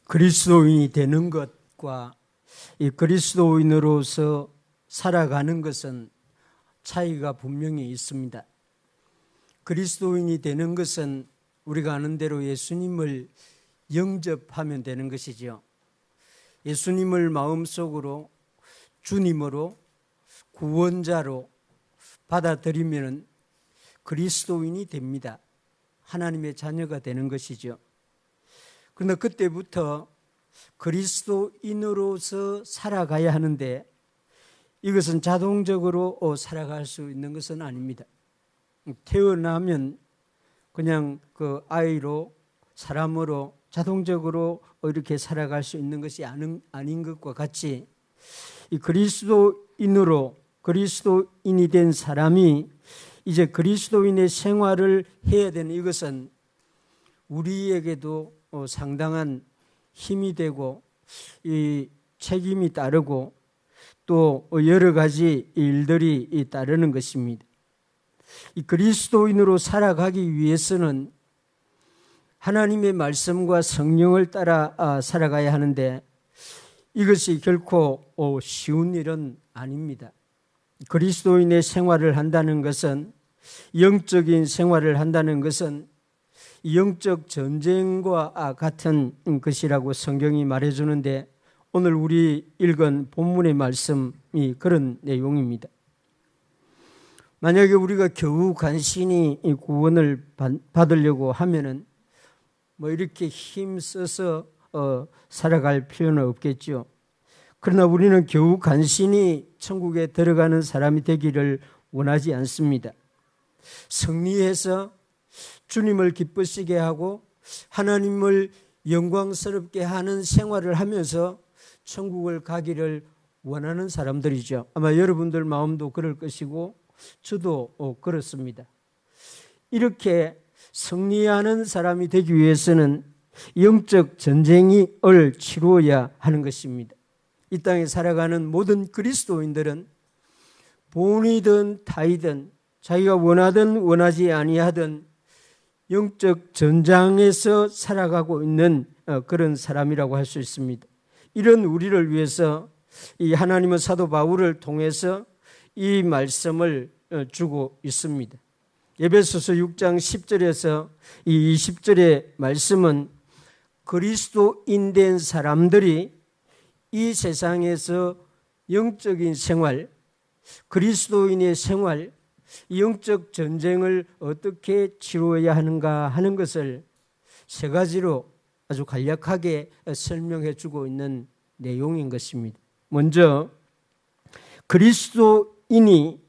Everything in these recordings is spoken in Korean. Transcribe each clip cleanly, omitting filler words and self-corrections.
그리스도인이 되는 것과 이 그리스도인으로서 살아가는 것은 차이가 분명히 있습니다. 그리스도인이 되는 것은 우리가 아는 대로 예수님을 영접하면 되는 것이죠. 예수님을 마음속으로 주님으로 구원자로 받아들이면 그리스도인이 됩니다. 하나님의 자녀가 되는 것이죠. 그러나 그때부터 그리스도인으로서 살아가야 하는데 이것은 자동적으로 살아갈 수 있는 것은 아닙니다. 태어나면 그냥 그 아이로 사람으로 자동적으로 이렇게 살아갈 수 있는 것이 아닌 것과 같이 이 그리스도인이 된 사람이 이제 그리스도인의 생활을 해야 되는 이것은 우리에게도 상당한 힘이 되고 이 책임이 따르고 또 여러 가지 일들이 따르는 것입니다. 이 그리스도인으로 살아가기 위해서는 하나님의 말씀과 성령을 따라 살아가야 하는데 이것이 결코 쉬운 일은 아닙니다. 그리스도인의 생활을 한다는 것은 영적인 생활을 한다는 것은 영적 전쟁과 같은 것이라고 성경이 말해주는데 오늘 우리 읽은 본문의 말씀이 그런 내용입니다. 만약에 우리가 겨우 간신히 구원을 받으려고 하면은 뭐 이렇게 힘써서 살아갈 필요는 없겠죠. 그러나 우리는 겨우 간신히 천국에 들어가는 사람이 되기를 원하지 않습니다. 승리해서 주님을 기쁘시게 하고 하나님을 영광스럽게 하는 생활을 하면서 천국을 가기를 원하는 사람들이죠. 아마 여러분들 마음도 그럴 것이고 저도 그렇습니다. 이렇게 승리하는 사람이 되기 위해서는 영적 전쟁을 치루어야 하는 것입니다. 이 땅에 살아가는 모든 그리스도인들은 본이든 타이든 자기가 원하든 원하지 아니하든 영적 전장에서 살아가고 있는 그런 사람이라고 할 수 있습니다. 이런 우리를 위해서 이 하나님은 사도 바울을 통해서 이 말씀을 주고 있습니다. 에베소서 6장 10절에서 이 20절의 말씀은 그리스도인 된 사람들이 이 세상에서 영적인 생활, 그리스도인의 생활, 영적 전쟁을 어떻게 치루어야 하는가 하는 것을 세 가지로 아주 간략하게 설명해 주고 있는 내용인 것입니다. 먼저 그리스도인이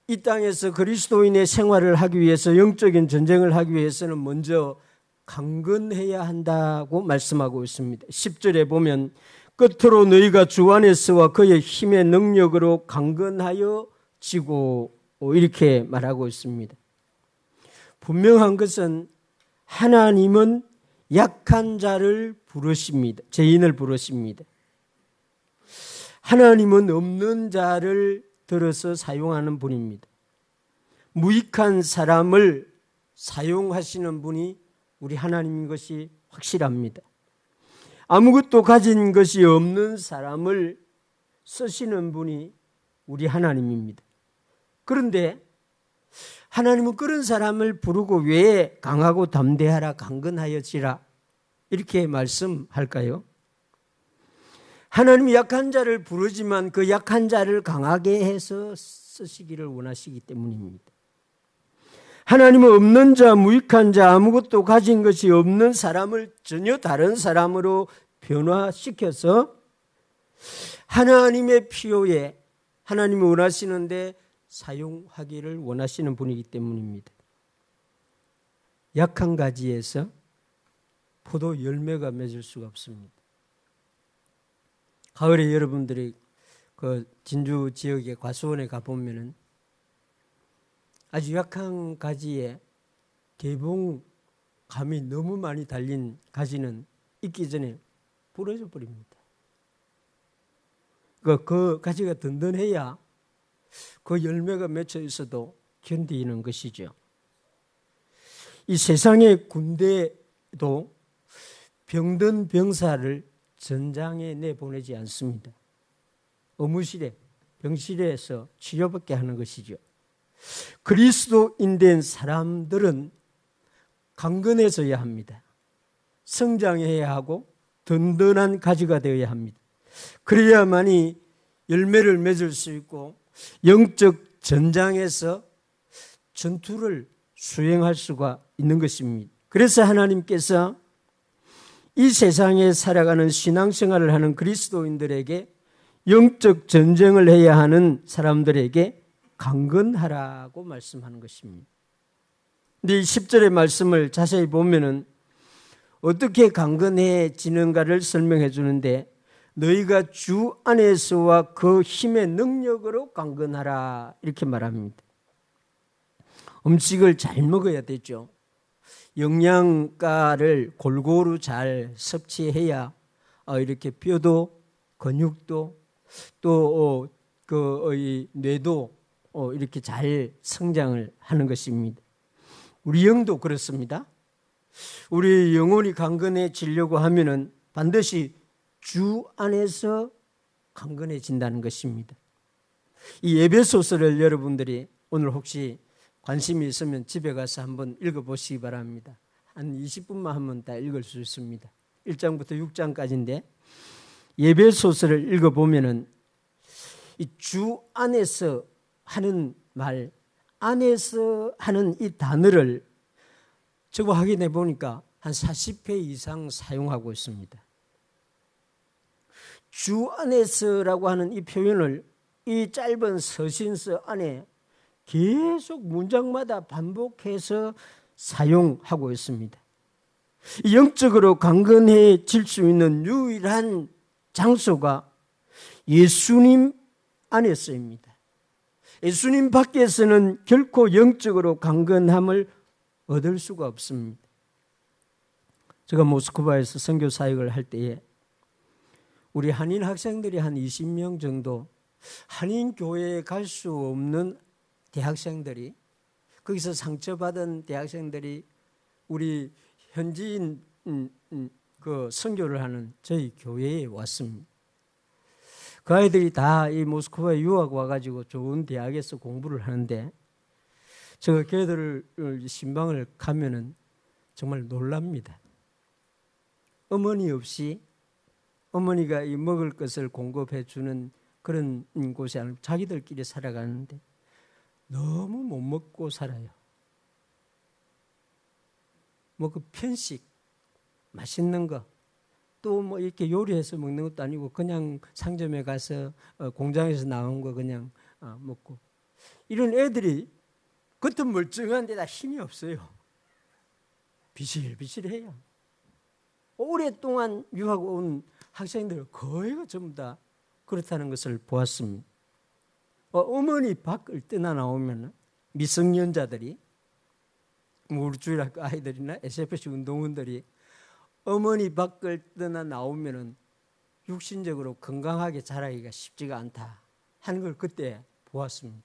이 땅에서 그리스도인의 생활을 하기 위해서 영적인 전쟁을 하기 위해서는 먼저 강건해야 한다고 말씀하고 있습니다. 10절에 보면 끝으로 너희가 주 안에서와 그의 힘의 능력으로 강건하여 지고 이렇게 말하고 있습니다. 분명한 것은 하나님은 약한 자를 부르십니다. 죄인을 부르십니다. 하나님은 없는 자를 들어서 사용하는 분입니다. 무익한 사람을 사용하시는 분이 우리 하나님인 것이 확실합니다. 아무것도 가진 것이 없는 사람을 쓰시는 분이 우리 하나님입니다. 그런데 하나님은 그런 사람을 부르고 왜 강하고 담대하라 강건하여지라 이렇게 말씀할까요? 하나님이 약한 자를 부르지만 그 약한 자를 강하게 해서 쓰시기를 원하시기 때문입니다. 하나님은 없는 자, 무익한 자, 아무것도 가진 것이 없는 사람을 전혀 다른 사람으로 변화시켜서 하나님의 필요에 하나님이 원하시는데 사용하기를 원하시는 분이기 때문입니다. 약한 가지에서 포도 열매가 맺을 수가 없습니다. 가을에 여러분들이 그 진주 지역의 과수원에 가보면은 아주 약한 가지에 개봉감이 너무 많이 달린 가지는 익기 전에 부러져 버립니다. 그 가지가 든든해야 그 열매가 맺혀 있어도 견디는 것이죠. 이 세상의 군대도 병든 병사를 전장에 내보내지 않습니다. 의무실에, 병실에서 치료받게 하는 것이죠. 그리스도인 된 사람들은 강건해져야 합니다. 성장해야 하고 든든한 가지가 되어야 합니다. 그래야만이 열매를 맺을 수 있고 영적 전장에서 전투를 수행할 수가 있는 것입니다. 그래서 하나님께서 이 세상에 살아가는 신앙생활을 하는 그리스도인들에게 영적 전쟁을 해야 하는 사람들에게 강건하라고 말씀하는 것입니다. 근데 이 10절의 말씀을 자세히 보면은 어떻게 강건해지는가를 설명해 주는데 너희가 주 안에서와 그 힘의 능력으로 강건하라 이렇게 말합니다. 음식을 잘 먹어야 되죠. 영양가를 골고루 잘 섭취해야 이렇게 뼈도 근육도 또 뇌도 이렇게 잘 성장을 하는 것입니다. 우리 영도 그렇습니다. 우리 영혼이 강건해지려고 하면은 반드시 주 안에서 강건해진다는 것입니다. 이 에베소서를 여러분들이 오늘 혹시 관심이 있으면 집에 가서 한번 읽어보시기 바랍니다. 한 20분만 하면 다 읽을 수 있습니다. 1장부터 6장까지인데 에베소서를 읽어보면은 이 주 안에서 하는 말, 안에서 하는 이 단어를 저거 확인해 보니까 한 40회 이상 사용하고 있습니다. 주 안에서라고 하는 이 표현을 이 짧은 서신서 안에 계속 문장마다 반복해서 사용하고 있습니다. 영적으로 강건해질 수 있는 유일한 장소가 예수님 안에서입니다. 예수님 밖에서는 결코 영적으로 강건함을 얻을 수가 없습니다. 제가 모스크바에서 선교 사역을 할 때에 우리 한인 학생들이 한 20명 정도 한인 교회에 갈 수 없는 대학생들이 거기서 상처받은 대학생들이 우리 현지인 그 선교를 하는 저희 교회에 왔습니다. 그 아이들이 다 이 모스크바에 유학 와가지고 좋은 대학에서 공부를 하는데 제가 걔들을 신방을 가면은 정말 놀랍니다. 어머니 없이 어머니가 이 먹을 것을 공급해 주는 그런 곳이 아니고 자기들끼리 살아가는데 너무 못 먹고 살아요. 뭐 그 편식, 맛있는 거, 또 뭐 이렇게 요리해서 먹는 것도 아니고 그냥 상점에 가서 공장에서 나온 거 그냥 먹고 이런 애들이 겉은 멀쩡한데 다 힘이 없어요. 비실비실해요. 오랫동안 유학 온 학생들 거의가 전부 다 그렇다는 것을 보았습니다. 어머니 밖을 떠나 나오면 미성년자들이 우리 주일학교 아이들이나 SFC 운동원들이 어머니 밖을 떠나 나오면 육신적으로 건강하게 자라기가 쉽지가 않다 하는 걸 그때 보았습니다.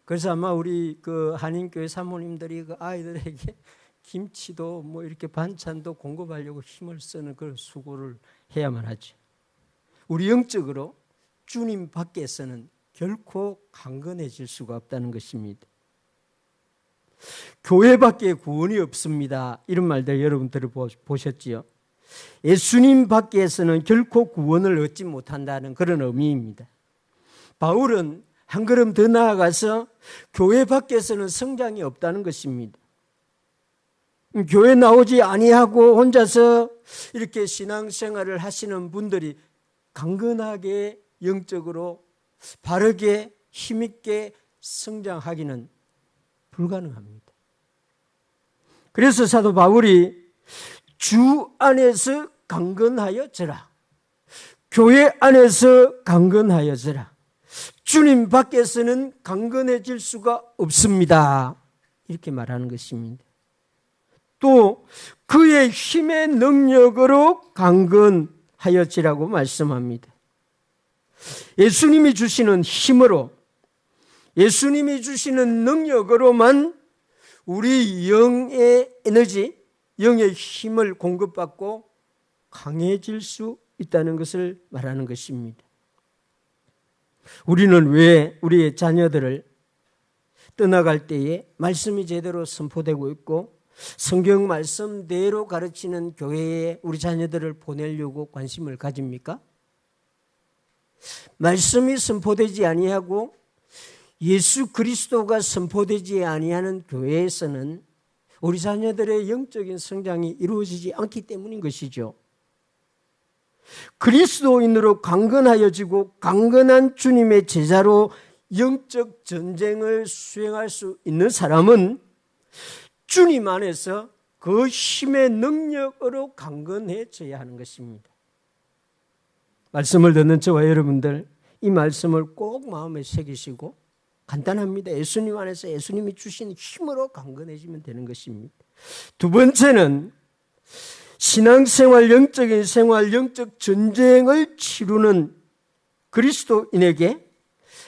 그래서 아마 우리 그 한인교회 사모님들이 그 아이들에게 김치도 뭐 이렇게 반찬도 공급하려고 힘을 쓰는 그런 수고를 해야만 하죠. 우리 영적으로 주님 밖에서는 결코 강건해질 수가 없다는 것입니다. 교회밖에 구원이 없습니다. 이런 말들 여러분 들어보셨지요? 예수님 밖에서는 결코 구원을 얻지 못한다는 그런 의미입니다. 바울은 한 걸음 더 나아가서 교회 밖에서는 성장이 없다는 것입니다. 교회 나오지 아니하고 혼자서 이렇게 신앙생활을 하시는 분들이 강건하게 영적으로 바르게 힘있게 성장하기는 불가능합니다. 그래서 사도 바울이 주 안에서 강건하여져라, 교회 안에서 강건하여져라, 주님 밖에서는 강건해질 수가 없습니다, 이렇게 말하는 것입니다. 또 그의 힘의 능력으로 강건하여지라고 말씀합니다. 예수님이 주시는 힘으로, 예수님이 주시는 능력으로만 우리 영의 에너지, 영의 힘을 공급받고 강해질 수 있다는 것을 말하는 것입니다. 우리는 왜 우리의 자녀들을 떠나갈 때에 말씀이 제대로 선포되고 있고 성경 말씀대로 가르치는 교회에 우리 자녀들을 보내려고 관심을 가집니까? 말씀이 선포되지 아니하고 예수 그리스도가 선포되지 아니하는 교회에서는 우리 자녀들의 영적인 성장이 이루어지지 않기 때문인 것이죠. 그리스도인으로 강건하여지고 강건한 주님의 제자로 영적 전쟁을 수행할 수 있는 사람은 주님 안에서 그 힘의 능력으로 강건해져야 하는 것입니다. 말씀을 듣는 저와 여러분들, 이 말씀을 꼭 마음에 새기시고, 간단합니다. 예수님 안에서 예수님이 주신 힘으로 강건해지면 되는 것입니다. 두 번째는 신앙생활, 영적인 생활, 영적 전쟁을 치르는 그리스도인에게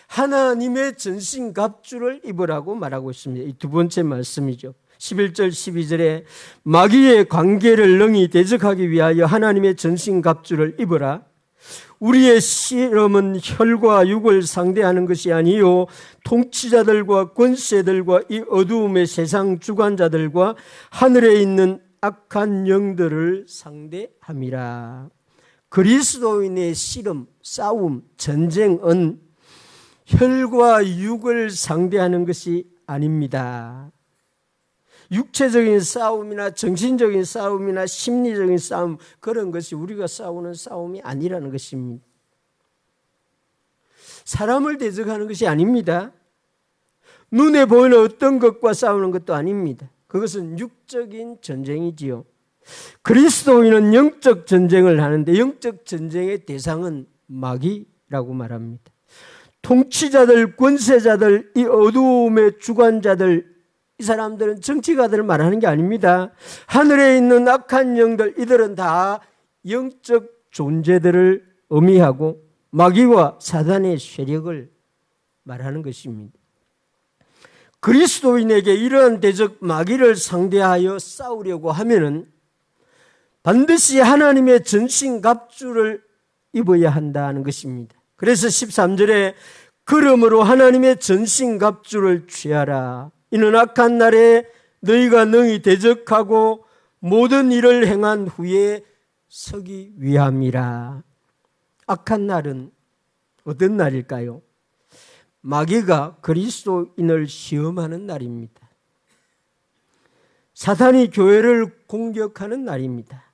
하나님의 전신갑주를 입으라고 말하고 있습니다. 이 두 번째 말씀이죠. 11절 12절에 마귀의 관계를 능히 대적하기 위하여 하나님의 전신갑주를 입으라. 우리의 실험은 혈과 육을 상대하는 것이 아니요 통치자들과 권세들과 이 어두움의 세상 주관자들과 하늘에 있는 악한 영들을 상대함이라. 그리스도인의 씨름, 싸움, 전쟁은 혈과 육을 상대하는 것이 아닙니다. 육체적인 싸움이나 정신적인 싸움이나 심리적인 싸움, 그런 것이 우리가 싸우는 싸움이 아니라는 것입니다. 사람을 대적하는 것이 아닙니다. 눈에 보이는 어떤 것과 싸우는 것도 아닙니다. 그것은 육적인 전쟁이지요. 그리스도인은 영적 전쟁을 하는데 영적 전쟁의 대상은 마귀라고 말합니다. 통치자들, 권세자들, 이 어두움의 주관자들, 이 사람들은 정치가들을 말하는 게 아닙니다. 하늘에 있는 악한 영들, 이들은 다 영적 존재들을 의미하고 마귀와 사단의 세력을 말하는 것입니다. 그리스도인에게 이러한 대적 마귀를 상대하여 싸우려고 하면은 반드시 하나님의 전신갑주를 입어야 한다는 것입니다. 그래서 13절에 그러므로 하나님의 전신갑주를 취하라. 이는 악한 날에 너희가 능히 대적하고 모든 일을 행한 후에 서기 위함이라. 악한 날은 어떤 날일까요? 마귀가 그리스도인을 시험하는 날입니다. 사탄이 교회를 공격하는 날입니다.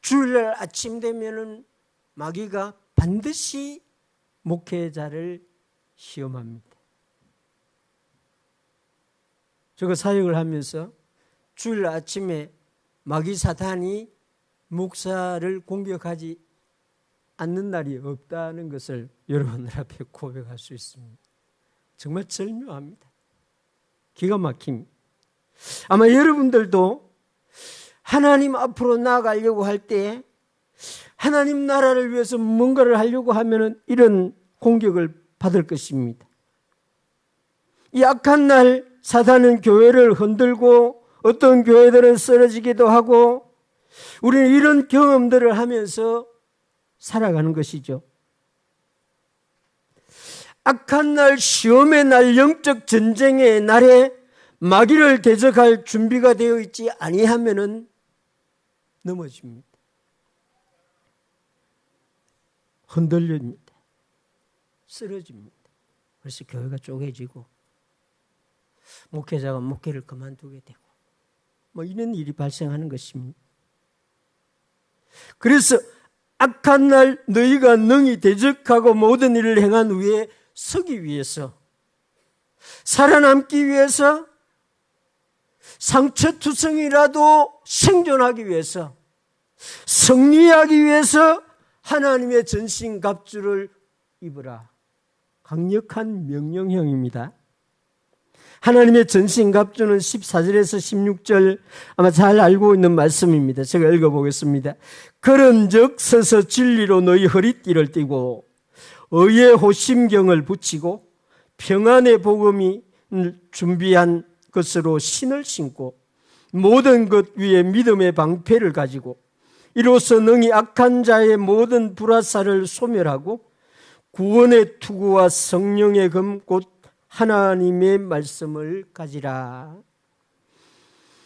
주일날 아침 되면은 마귀가 반드시 목회자를 시험합니다. 제가 사역을 하면서 주일 아침에 마귀 사탄이 목사를 공격하지 않는 날이 없다는 것을 여러분들 앞에 고백할 수 있습니다. 정말 절묘합니다. 기가 막힙니다. 아마 여러분들도 하나님 앞으로 나아가려고 할 때 하나님 나라를 위해서 뭔가를 하려고 하면 이런 공격을 받을 것입니다. 이 악한 날 사탄은 교회를 흔들고 어떤 교회들은 쓰러지기도 하고 우리는 이런 경험들을 하면서 살아가는 것이죠. 악한 날, 시험의 날, 영적 전쟁의 날에 마귀를 대적할 준비가 되어 있지 아니하면은 넘어집니다. 흔들립니다. 쓰러집니다. 그래서 교회가 쪼개지고 목회자가 목회를 그만두게 되고 이런 일이 발생하는 것입니다. 그래서 악한 날 너희가 능히 대적하고 모든 일을 행한 후에 서기 위해서, 살아남기 위해서, 상처투성이라도 생존하기 위해서, 승리하기 위해서 하나님의 전신갑주를 입으라. 강력한 명령형입니다. 하나님의 전신갑주는 14절에서 16절 아마 잘 알고 있는 말씀입니다. 제가 읽어보겠습니다. 그런즉 서서 진리로 너희 허리띠를 띠고 의의 호심경을 붙이고 평안의 복음이 준비한 것으로 신을 신고 모든 것 위에 믿음의 방패를 가지고 이로써 능히 악한 자의 모든 불화살을 소멸하고 구원의 투구와 성령의 금 곧 하나님의 말씀을 가지라.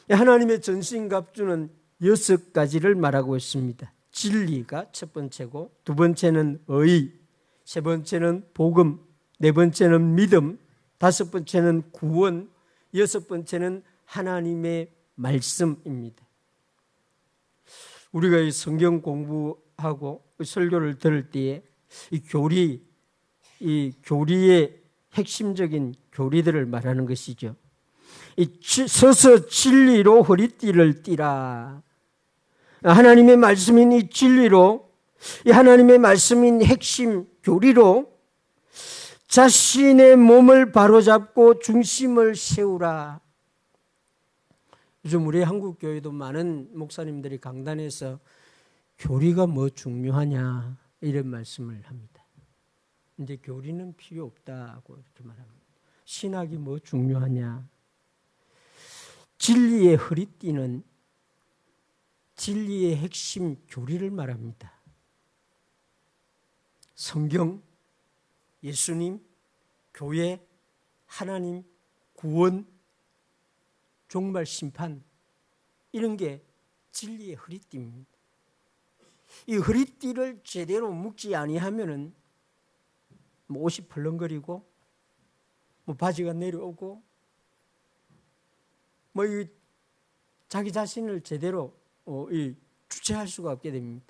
하나님의 전신갑주는 6가지를 말하고 있습니다. 진리가 첫 번째고, 두 번째는 의, 세 번째는 복음, 네 번째는 믿음, 다섯 번째는 구원, 여섯 번째는 하나님의 말씀입니다. 우리가 이 성경 공부하고 설교를 들을 때에 이 교리의 핵심적인 교리들을 말하는 것이죠. 서서 진리로 허리띠를 띠라. 하나님의 말씀인 이 진리로, 이 하나님의 말씀인 핵심 교리로 자신의 몸을 바로잡고 중심을 세우라. 요즘 우리 한국 교회도 많은 목사님들이 강단에서 교리가 뭐 중요하냐 이런 말씀을 합니다. 이제 교리는 필요 없다고 이렇게 말합니다. 신학이 뭐 중요하냐. 진리의 허리띠는 진리의 핵심 교리를 말합니다. 성경, 예수님, 교회, 하나님, 구원, 종말 심판, 이런 게 진리의 허리띠입니다. 이 허리띠를 제대로 묶지 아니하면은 뭐 옷이 벌렁거리고 뭐 바지가 내려오고 뭐 이 자기 자신을 제대로 주체할 수가 없게 됩니다.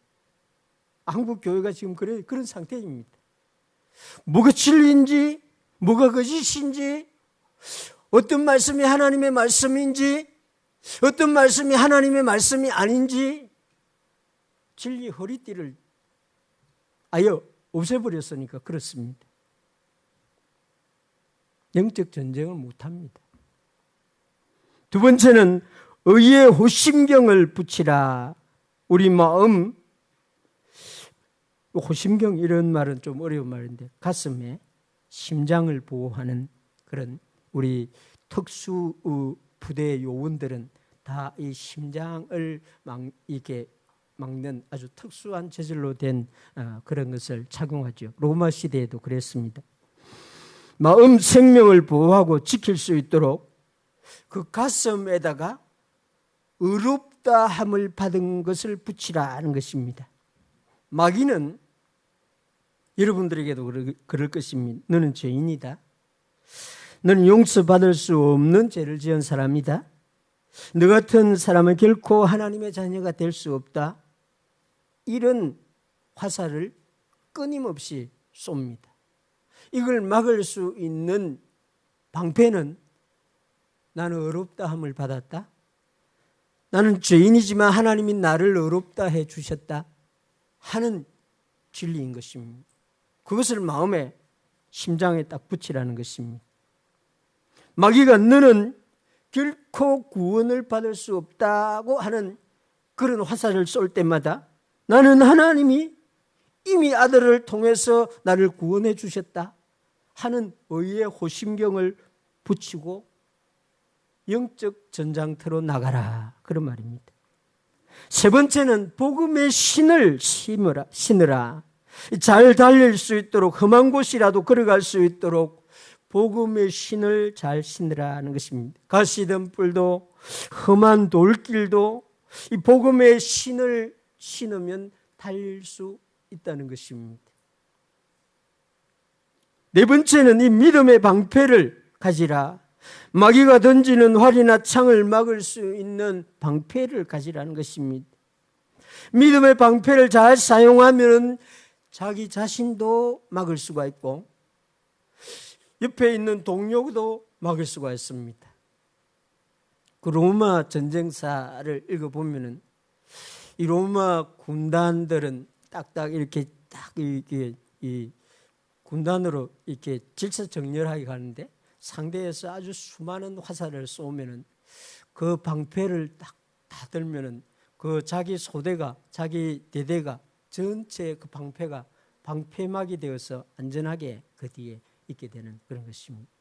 한국 교회가 지금 그런 상태입니다. 뭐가 진리인지, 뭐가 거짓인지, 어떤 말씀이 하나님의 말씀인지, 어떤 말씀이 하나님의 말씀이 아닌지, 진리 허리띠를 아예 없애버렸으니까 그렇습니다. 영적 전쟁을 못합니다. 두 번째는 의의 호심경을 붙이라. 우리 마음, 호심경 이런 말은 좀 어려운 말인데 가슴에 심장을 보호하는 그런 우리 특수 부대 요원들은 다 이 심장을 이렇게 막는 아주 특수한 재질로 된 그런 것을 착용하죠. 로마 시대에도 그랬습니다. 마음 생명을 보호하고 지킬 수 있도록 그 가슴에다가 의롭다 함을 받은 것을 붙이라는 것입니다. 마귀는 여러분들에게도 그럴 것입니다. 너는 죄인이다. 너는 용서받을 수 없는 죄를 지은 사람이다. 너 같은 사람은 결코 하나님의 자녀가 될 수 없다. 이런 화살을 끊임없이 쏩니다. 이걸 막을 수 있는 방패는 나는 의롭다 함을 받았다. 나는 죄인이지만 하나님이 나를 의롭다 해 주셨다 하는 진리인 것입니다. 그것을 마음에 심장에 딱 붙이라는 것입니다. 마귀가 너는 결코 구원을 받을 수 없다고 하는 그런 화살을 쏠 때마다 나는 하나님이 이미 아들을 통해서 나를 구원해 주셨다 하는 의의 호심경을 붙이고 영적 전장터로 나가라, 그런 말입니다. 세 번째는 복음의 신을 신으라. 잘 달릴 수 있도록, 험한 곳이라도 걸어갈 수 있도록 복음의 신을 잘 신으라는 것입니다. 가시던 뿔도 험한 돌길도 이 복음의 신을 신으면 달릴 수 있다는 것입니다. 네 번째는 이 믿음의 방패를 가지라. 마귀가 던지는 활이나 창을 막을 수 있는 방패를 가지라는 것입니다. 믿음의 방패를 잘 사용하면 자기 자신도 막을 수가 있고 옆에 있는 동료도 막을 수가 있습니다. 그 로마 전쟁사를 읽어보면은 이 로마 군단들은 딱딱 이렇게 이 군단으로 이렇게 질서정렬하게 가는데 상대에서 아주 수많은 화살을 쏘면은 그 방패를 딱 다 들면은 그 자기 소대가, 자기 대대가 전체 그 방패가 방패막이 되어서 안전하게 그 뒤에 있게 되는 그런 것입니다.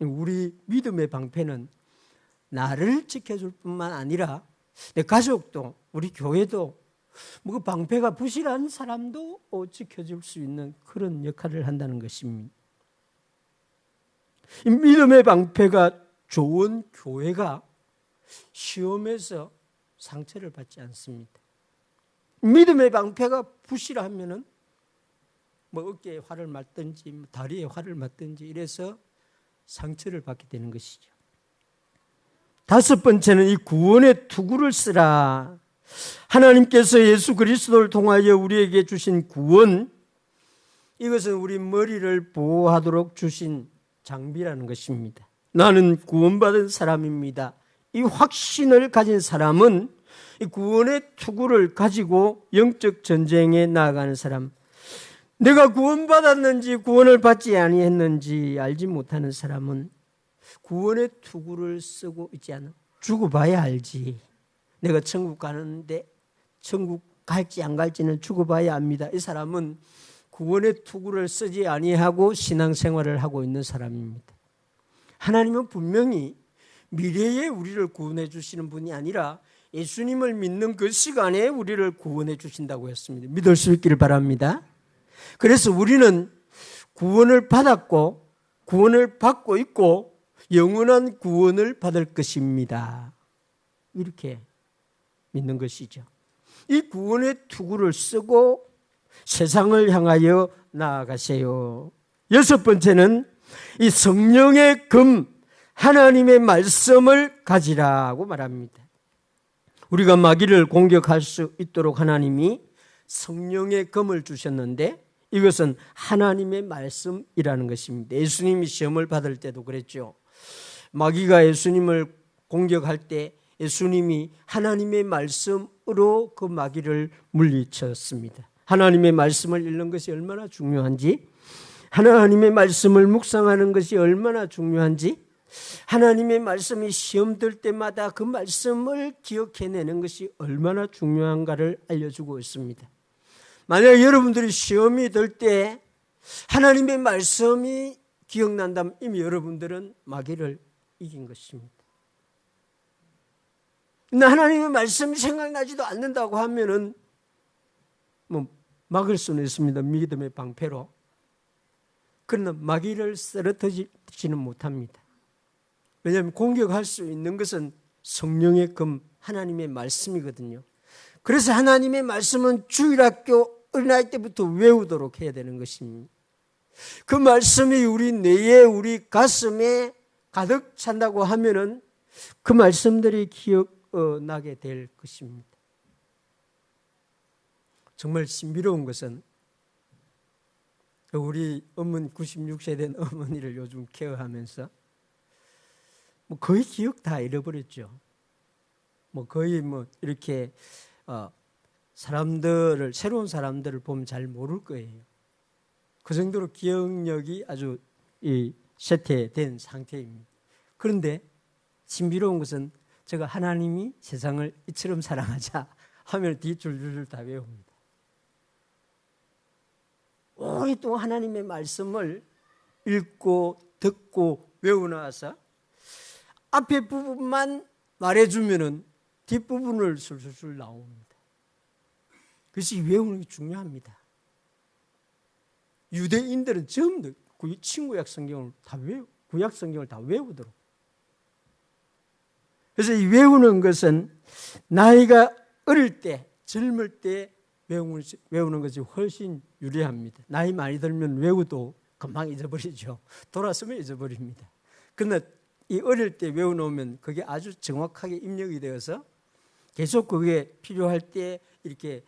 우리 믿음의 방패는 나를 지켜줄 뿐만 아니라 내 가족도 우리 교회도 뭐 방패가 부실한 사람도 지켜줄 수 있는 그런 역할을 한다는 것입니다. 이 믿음의 방패가 좋은 교회가 시험에서 상처를 받지 않습니다. 믿음의 방패가 부실하면은 뭐 어깨에 활을 맞든지 다리에 활을 맞든지 이래서 상처를 받게 되는 것이죠. 다섯 번째는 이 구원의 투구를 쓰라. 하나님께서 예수 그리스도를 통하여 우리에게 주신 구원, 이것은 우리 머리를 보호하도록 주신 장비라는 것입니다. 나는 구원받은 사람입니다. 이 확신을 가진 사람은 이 구원의 투구를 가지고 영적 전쟁에 나아가는 사람, 내가 구원받았는지 구원을 받지 아니했는지 알지 못하는 사람은 구원의 투구를 쓰고 있지 않아. 죽어봐야 알지. 내가 천국 가는데 천국 갈지 안 갈지는 죽어봐야 압니다. 이 사람은 구원의 투구를 쓰지 아니하고 신앙생활을 하고 있는 사람입니다. 하나님은 분명히 미래에 우리를 구원해 주시는 분이 아니라 예수님을 믿는 그 시간에 우리를 구원해 주신다고 했습니다. 믿을 수 있기를 바랍니다. 그래서 우리는 구원을 받았고 구원을 받고 있고 영원한 구원을 받을 것입니다. 이렇게 믿는 것이죠. 이 구원의 투구를 쓰고 세상을 향하여 나아가세요. 여섯 번째는 이 성령의 금, 하나님의 말씀을 가지라고 말합니다. 우리가 마귀를 공격할 수 있도록 하나님이 성령의 금을 주셨는데 이것은 하나님의 말씀이라는 것입니다. 예수님이 시험을 받을 때도 그랬죠. 마귀가 예수님을 공격할 때 예수님이 하나님의 말씀으로 그 마귀를 물리쳤습니다. 하나님의 말씀을 읽는 것이 얼마나 중요한지, 하나님의 말씀을 묵상하는 것이 얼마나 중요한지, 하나님의 말씀이 시험 들 때마다 그 말씀을 기억해내는 것이 얼마나 중요한가를 알려주고 있습니다. 만약 여러분들이 시험이 들 때 하나님의 말씀이 기억난다면 이미 여러분들은 마귀를 이긴 것입니다. 근데 하나님의 말씀이 생각나지도 않는다고 하면은 막을 수는 있습니다. 믿음의 방패로. 그러나 마귀를 쓰러뜨리지는 못합니다. 왜냐하면 공격할 수 있는 것은 성령의 금, 하나님의 말씀이거든요. 그래서 하나님의 말씀은 주일학교 어린아이 때부터 외우도록 해야 되는 것입니다. 그 말씀이 우리 뇌에, 우리 가슴에 가득 찬다고 하면은 그 말씀들이 기억나게 될 것입니다. 정말 신비로운 것은 우리 96세 된 어머니를 요즘 케어하면서 거의 기억 다 잃어버렸죠. 거의 이렇게 사람들을, 새로운 사람들을 보면 잘 모를 거예요. 그 정도로 기억력이 아주 쇠퇴된 상태입니다. 그런데 신비로운 것은 제가 하나님이 세상을 이처럼 사랑하자 하면 뒤줄줄줄 다 외웁니다. 오랫동안 하나님의 말씀을 읽고 듣고 외우나서 앞에 부분만 말해주면은 뒷부분을 술술술 나옵니다. 그것이 외우는 게 중요합니다. 유대인들은 전부 친구약 성경을 다 구약 성경을 다 외우도록. 그래서 이 외우는 것은 나이가 어릴 때, 젊을 때 외우는 것이 훨씬 유리합니다. 나이 많이 들면 외우도 금방 잊어버리죠. 돌아서면 잊어버립니다. 그러나 이 어릴 때 외워놓으면 그게 아주 정확하게 입력이 되어서 계속 그게 필요할 때 이렇게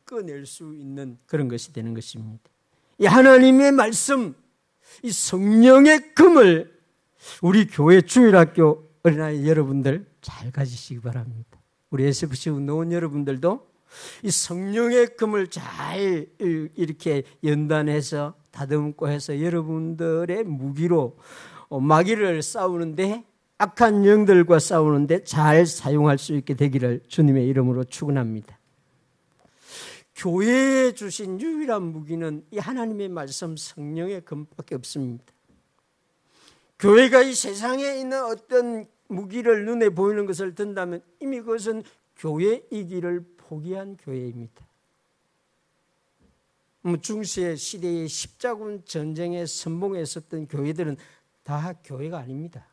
꺼낼 수 있는 그런 것이 되는 것입니다. 이 하나님의 말씀, 이 성령의 금을 우리 교회 주일학교 어린아이 여러분들 잘 가지시기 바랍니다. 우리 SFC 운동원 여러분들도 이 성령의 금을 잘 이렇게 연단해서 다듬고 해서 여러분들의 무기로 마귀를 싸우는데, 악한 영들과 싸우는데 잘 사용할 수 있게 되기를 주님의 이름으로 축원합니다. 교회에 주신 유일한 무기는 이 하나님의 말씀 성령의 금밖에 없습니다. 교회가 이 세상에 있는 어떤 무기를 눈에 보이는 것을 든다면 이미 그것은 교회이기를 포기한 교회입니다. 중세 시대의 십자군 전쟁에 선봉했었던 교회들은 다 교회가 아닙니다.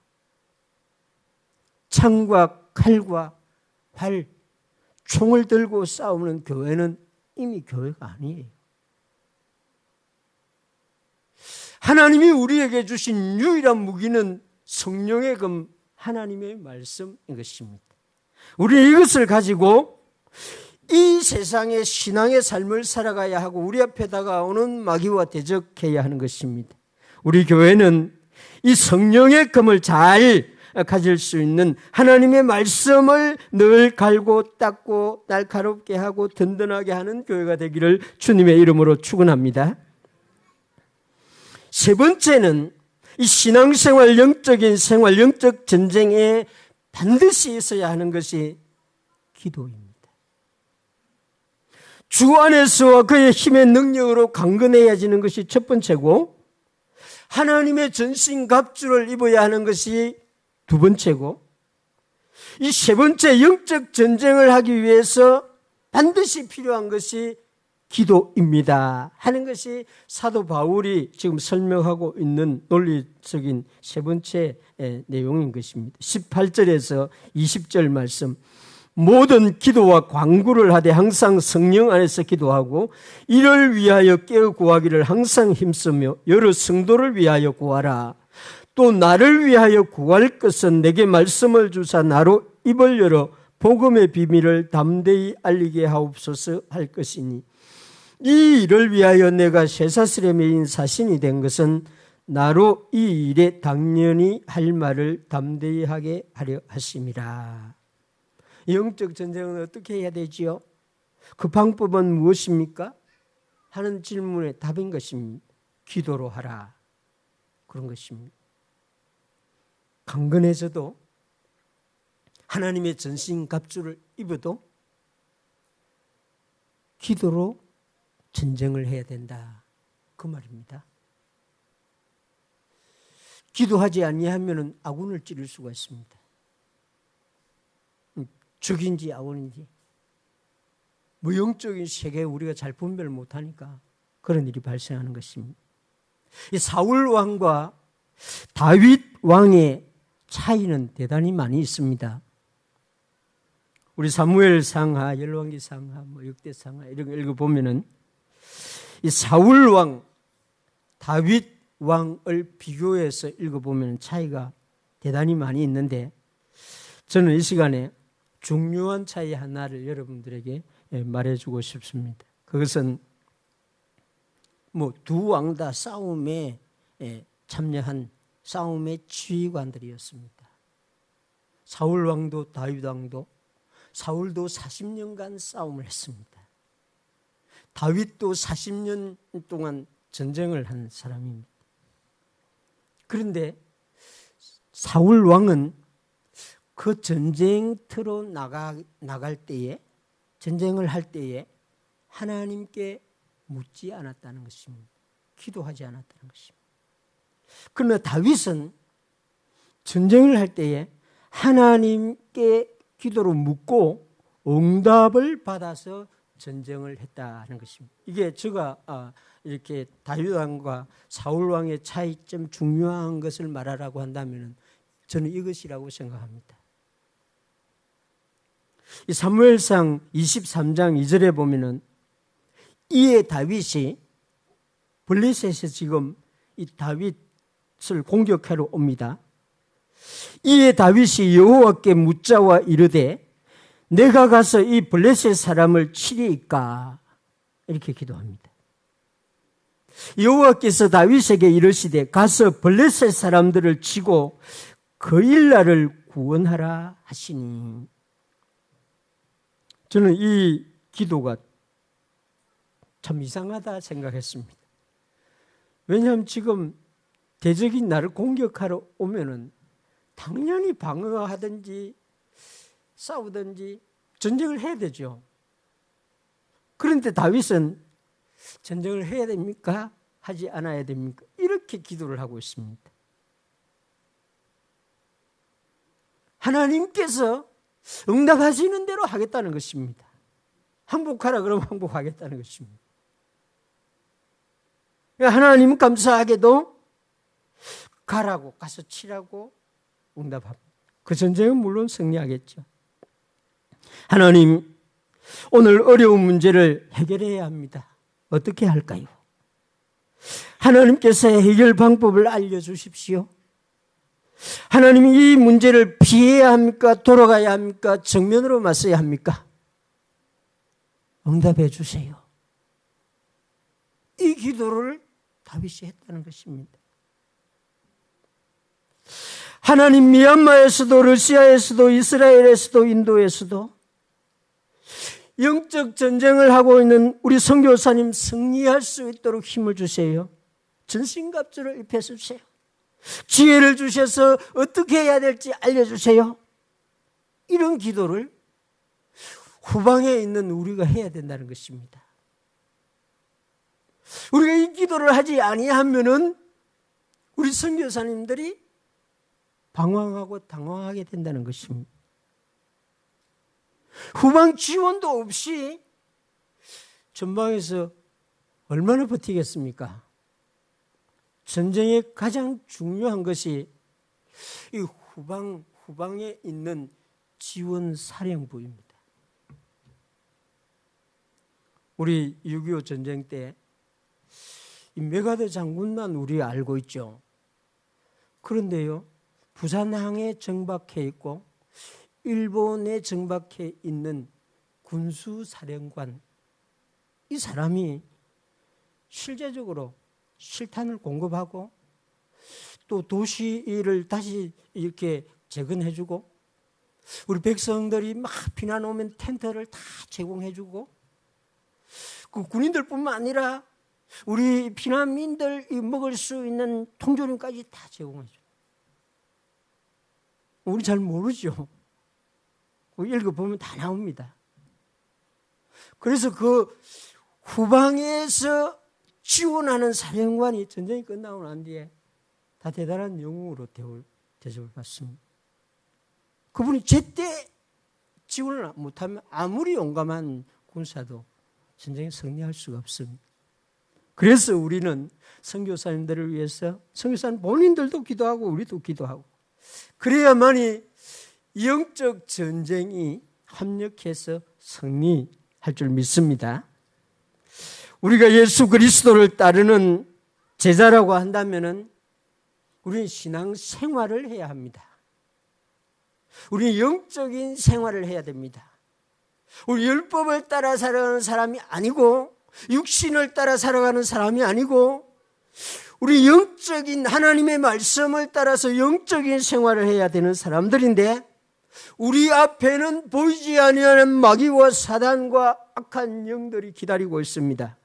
창과 칼과 활, 총을 들고 싸우는 교회는 이미 교회가 아니에요. 하나님이 우리에게 주신 유일한 무기는 성령의 금, 하나님의 말씀인 것입니다. 우리는 이것을 가지고 이 세상의 신앙의 삶을 살아가야 하고 우리 앞에 다가오는 마귀와 대적해야 하는 것입니다. 우리 교회는 이 성령의 금을 잘 가질 수 있는 하나님의 말씀을 늘 갈고 닦고 날카롭게 하고 든든하게 하는 교회가 되기를 주님의 이름으로 축원합니다. 세 번째는 이 신앙생활, 영적인 생활, 영적 전쟁에 반드시 있어야 하는 것이 기도입니다. 주 안에서와 그의 힘의 능력으로 강건해야지는 것이 첫 번째고, 하나님의 전신갑주를 입어야 하는 것이 두 번째고, 이 세 번째 영적 전쟁을 하기 위해서 반드시 필요한 것이 기도입니다 하는 것이 사도 바울이 지금 설명하고 있는 논리적인 세 번째 내용인 것입니다. 18절에서 20절 말씀, 모든 기도와 간구를 하되 항상 성령 안에서 기도하고 이를 위하여 깨어 구하기를 항상 힘쓰며 여러 성도를 위하여 구하라. 또 나를 위하여 구할 것은 내게 말씀을 주사 나로 입을 열어 복음의 비밀을 담대히 알리게 하옵소서 할 것이니, 이 일을 위하여 내가 쇠사슬에 매인 사신이 된 것은 나로 이 일에 당연히 할 말을 담대히 하게 하려 하심이라. 영적 전쟁은 어떻게 해야 되지요? 그 방법은 무엇입니까? 하는 질문에 답인 것입니다. 기도로 하라. 그런 것입니다. 강건해져도 하나님의 전신갑주를 입어도 기도로 전쟁을 해야 된다, 그 말입니다. 기도하지 아니하면 아군을 찌를 수가 있습니다. 적인지 아군인지 영적인 세계에 우리가 잘 분별을 못하니까 그런 일이 발생하는 것입니다. 이 사울 왕과 다윗 왕의 차이는 대단히 많이 있습니다. 우리 사무엘 상하, 열왕기 상하, 역대 상하 이런 거 읽어보면은 이 사울 왕, 다윗 왕을 비교해서 읽어보면 차이가 대단히 많이 있는데, 저는 이 시간에 중요한 차이 하나를 여러분들에게 말해주고 싶습니다. 그것은 두 왕 다 싸움에 참여한 싸움의 지휘관들이었습니다. 사울 왕도 다윗 왕도, 사울도 40년간 싸움을 했습니다. 다윗도 40년 동안 전쟁을 한 사람입니다. 그런데 사울 왕은 그 전쟁터로 나갈 때에, 전쟁을 할 때에 하나님께 묻지 않았다는 것입니다. 기도하지 않았다는 것입니다. 그러나 다윗은 전쟁을 할 때에 하나님께 기도로 묻고 응답을 받아서 전쟁을 했다는 것입니다. 이게 제가 이렇게 다윗 왕과 사울 왕의 차이점, 중요한 것을 말하라고 한다면 저는 이것이라고 생각합니다. 이 사무엘상 23장 2절에 보면은 이에 다윗이 블레셋에서 지금 이 다윗을 공격하러 옵니다. 이에 다윗이 여호와께 묻자와 이르되 내가 가서 이 블레셋 사람을 치리이까, 이렇게 기도합니다. 여호와께서 다윗에게 이르시되 가서 블레셋 사람들을 치고 그 일날을 구원하라 하시니, 저는 이 기도가 참 이상하다 생각했습니다. 왜냐하면 지금 대적이 나를 공격하러 오면은 당연히 방어하든지 싸우든지 전쟁을 해야 되죠. 그런데 다윗은 전쟁을 해야 됩니까? 하지 않아야 됩니까? 이렇게 기도를 하고 있습니다. 하나님께서 응답하시는 대로 하겠다는 것입니다. 항복하라 그러면 항복하겠다는 것입니다. 하나님은 감사하게도 가라고, 가서 치라고 응답합니다. 그 전쟁은 물론 승리하겠죠. 하나님, 오늘 어려운 문제를 해결해야 합니다. 어떻게 할까요? 하나님께서 해결 방법을 알려주십시오. 하나님이 이 문제를 피해야 합니까? 돌아가야 합니까? 정면으로 맞서야 합니까? 응답해 주세요. 이 기도를 다윗이 했다는 것입니다. 하나님, 미얀마에서도 러시아에서도 이스라엘에서도 인도에서도 영적 전쟁을 하고 있는 우리 선교사님 승리할 수 있도록 힘을 주세요. 전신갑주를 입혀 주세요. 지혜를 주셔서 어떻게 해야 될지 알려주세요. 이런 기도를 후방에 있는 우리가 해야 된다는 것입니다. 우리가 이 기도를 하지 아니하면은 우리 선교사님들이 방황하고 당황하게 된다는 것입니다. 후방 지원도 없이 전방에서 얼마나 버티겠습니까? 전쟁의 가장 중요한 것이 이 후방에 있는 지원 사령부입니다. 우리 6.25 전쟁 때 이 메가더 장군만 우리 알고 있죠. 그런데요, 부산항에 정박해 있고 일본에 정박해 있는 군수사령관, 이 사람이 실제적으로 실탄을 공급하고 또 도시를 다시 이렇게 재건해주고 우리 백성들이 막 피난 오면 텐트를 다 제공해주고 그 군인들뿐만 아니라 우리 피난민들이 먹을 수 있는 통조림까지 다 제공해줘요. 우리 잘 모르죠. 읽어보면 다 나옵니다. 그래서 그 후방에서 지원하는 사령관이 전쟁이 끝나고 난 뒤에 다 대단한 영웅으로 대접을 받습니다. 그분이 제때 지원을 못하면 아무리 용감한 군사도 전쟁에 승리할 수가 없습니다. 그래서 우리는 선교사님들을 위해서 선교사님 본인들도 기도하고 우리도 기도하고 그래야만이 영적 전쟁이 합력해서 승리할 줄 믿습니다. 우리가 예수 그리스도를 따르는 제자라고 한다면은 우리는 신앙 생활을 해야 합니다. 우리는 영적인 생활을 해야 됩니다. 우리 율법을 따라 살아가는 사람이 아니고 육신을 따라 살아가는 사람이 아니고 우리 영적인 하나님의 말씀을 따라서 영적인 생활을 해야 되는 사람들인데 우리 앞에는 보이지 아니하는 마귀와 사단과 악한 영들이 기다리고 있습니다.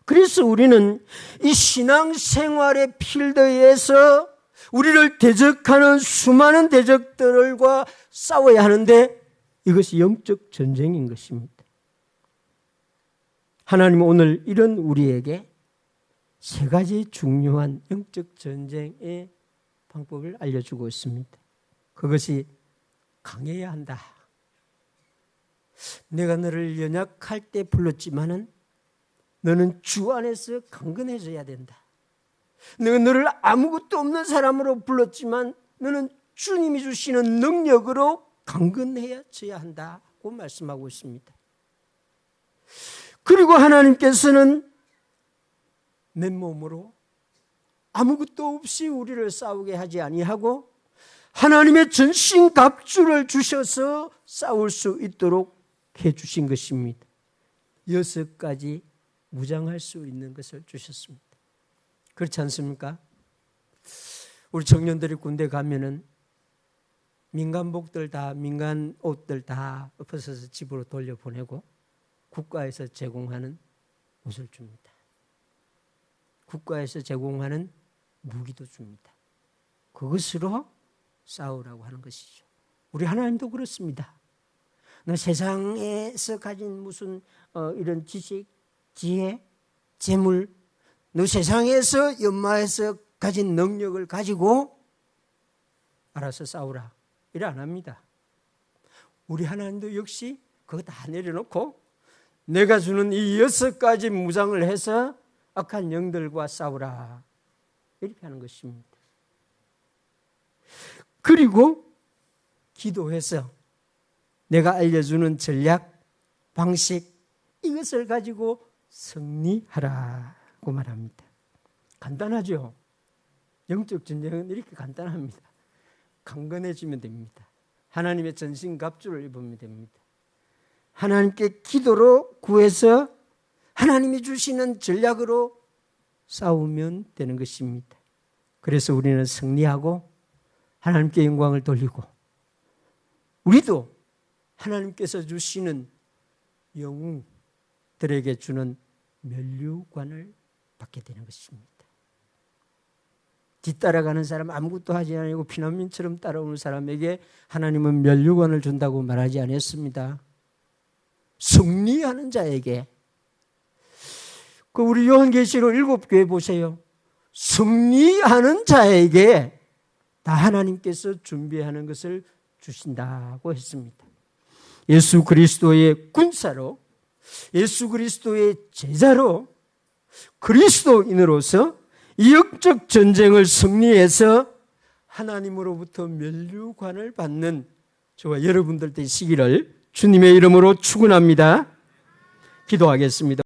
그래서 우리는 이 신앙생활의 필드에서 우리를 대적하는 수많은 대적들과 싸워야 하는데 이것이 영적 전쟁인 것입니다. 하나님은 오늘 이런 우리에게 세 가지 중요한 영적 전쟁의 방법을 알려주고 있습니다. 그것이 강해야 한다. 내가 너를 연약할 때 불렀지만은 너는 주 안에서 강건해져야 된다. 내가 너를 아무것도 없는 사람으로 불렀지만 너는 주님이 주시는 능력으로 강건해져야 한다고 말씀하고 있습니다. 그리고 하나님께서는 맨몸으로 아무것도 없이 우리를 싸우게 하지 아니하고 하나님의 전신갑주를 주셔서 싸울 수 있도록 해주신 것입니다. 6가지 무장할 수 있는 것을 주셨습니다. 그렇지 않습니까? 우리 청년들이 군대 가면은 민간복들 다, 민간 옷들 다 엎어서서 집으로 돌려보내고 국가에서 제공하는 옷을 줍니다. 국가에서 제공하는 무기도 줍니다. 그것으로 싸우라고 하는 것이죠. 우리 하나님도 그렇습니다. 너 세상에서 가진 무슨 이런 지식, 지혜, 재물, 너 세상에서 연마해서 가진 능력을 가지고 알아서 싸우라. 일 안 합니다. 우리 하나님도 역시 그거 다 내려놓고 내가 주는 이 6가지 무장을 해서 악한 영들과 싸우라, 이렇게 하는 것입니다. 그리고 기도해서 내가 알려주는 전략, 방식, 이것을 가지고 승리하라고 말합니다. 간단하죠? 영적 전쟁은 이렇게 간단합니다. 강건해지면 됩니다. 하나님의 전신갑주를 입으면 됩니다. 하나님께 기도로 구해서 하나님이 주시는 전략으로 싸우면 되는 것입니다. 그래서 우리는 승리하고 하나님께 영광을 돌리고 우리도 하나님께서 주시는 영웅들에게 주는 면류관을 받게 되는 것입니다. 뒤따라가는 사람, 아무것도 하지 않고 피난민처럼 따라오는 사람에게 하나님은 면류관을 준다고 말하지 않았습니다. 승리하는 자에게. 우리 요한계시록 7교회 보세요. 승리하는 자에게 다 하나님께서 준비하는 것을 주신다고 했습니다. 예수 그리스도의 군사로, 예수 그리스도의 제자로, 그리스도인으로서 이 영적 전쟁을 승리해서 하나님으로부터 면류관을 받는 저와 여러분들 되시기를 주님의 이름으로 축원합니다. 기도하겠습니다.